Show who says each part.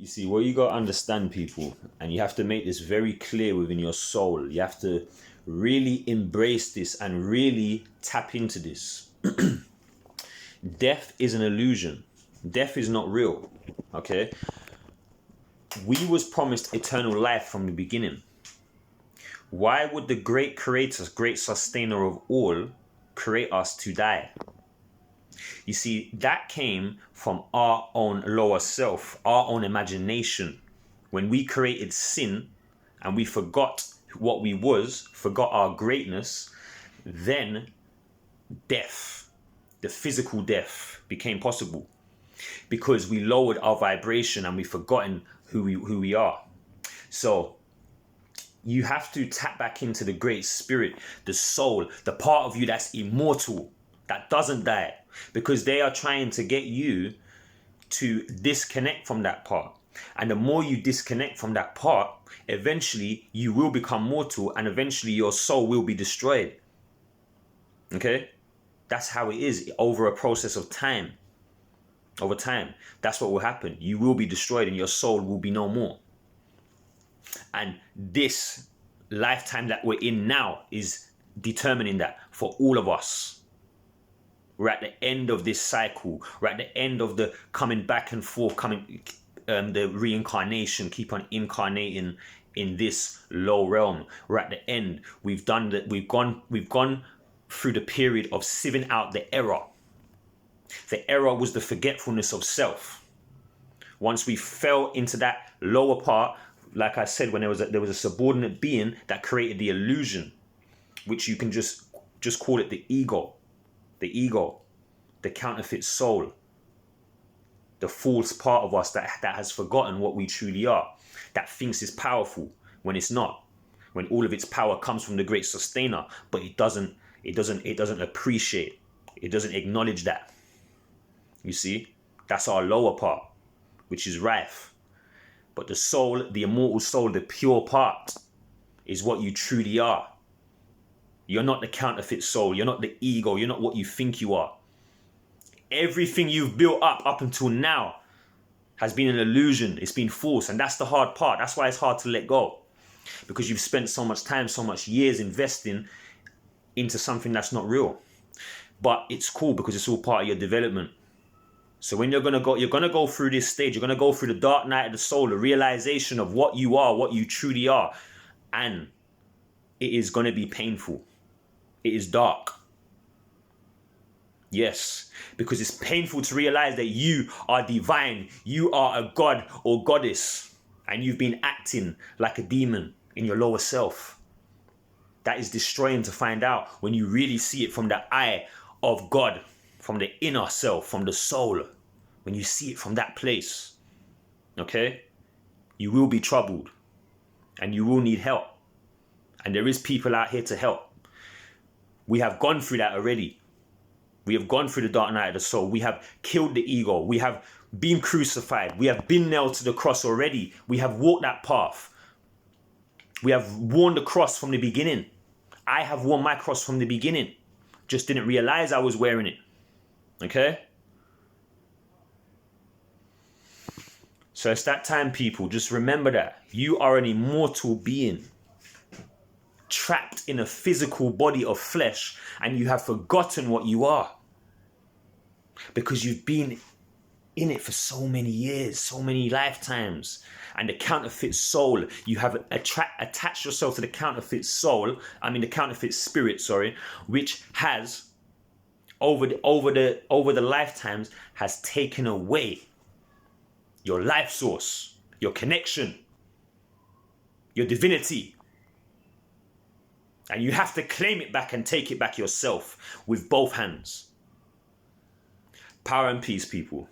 Speaker 1: You see, what you got to understand, people, and you have to make this very clear within your soul. You have to really embrace this and really tap into this. Death is an illusion. Death is not real. Okay? We was promised eternal life from the beginning. Why would the great creator, great sustainer of all, create us to die? You see, that came from our own lower self, our own imagination. When we created sin and we forgot what we was, forgot our greatness, then death, the physical death, became possible because we lowered our vibration and we've forgotten who we are. So you have to tap back into the great spirit, the soul, the part of you that's immortal, that doesn't die, because they are trying to get you to disconnect from that part. And the more you disconnect from that part, eventually you will become mortal and eventually your soul will be destroyed. Okay? That's how it is over a process of time. Over time, that's what will happen. You will be destroyed and your soul will be no more. And this lifetime that we're in now is determining that for all of us. We're at the end of this cycle. We're at the end of the coming back and forth, the reincarnation, keep on incarnating in this low realm. We're at the end. We've done that. We've gone through the period of sieving out the error. The error was the forgetfulness of self. Once we fell into that lower part, like I said, when there was a subordinate being that created the illusion, which you can just call it the ego, the counterfeit soul, the false part of us that has forgotten what we truly are, that thinks it's powerful when it's not, when all of its power comes from the great sustainer, but it doesn't appreciate, it doesn't acknowledge that. You see, that's our lower part, which is rife. But the soul, the immortal soul, the pure part, is what you truly are. You're not the counterfeit soul. You're not the ego. You're not what you think you are. Everything you've built up until now has been an illusion. It's been false. And that's the hard part. That's why it's hard to let go. Because you've spent so much time, so much years investing into something that's not real. But it's cool because it's all part of your development. So when you're going to go through this stage. You're going to go through the dark night of the soul, the realization of what you are, what you truly are. And it is going to be painful. It is dark. Yes, because it's painful to realize that you are divine. You are a god or goddess. And you've been acting like a demon in your lower self. That is destroying to find out when you really see it from the eye of God, from the inner self, from the soul. When you see it from that place, okay, you will be troubled and you will need help. And there is people out here to help. We have gone through that already. We have gone through the dark night of the soul. We have killed the ego. We have been crucified. We have been nailed to the cross already. We have walked that path. We have worn the cross from the beginning. I have worn my cross from the beginning. Just didn't realize I was wearing it. Okay? So it's that time, people. Just remember that. You are an immortal being, trapped in a physical body of flesh, and you have forgotten what you are. Because you've been in it for so many years, so many lifetimes. And the counterfeit soul, you have attached yourself to the counterfeit soul, the counterfeit spirit, which has over the lifetimes has taken away your life source, your connection, your divinity. And you have to claim it back and take it back yourself with both hands. Power and peace, people.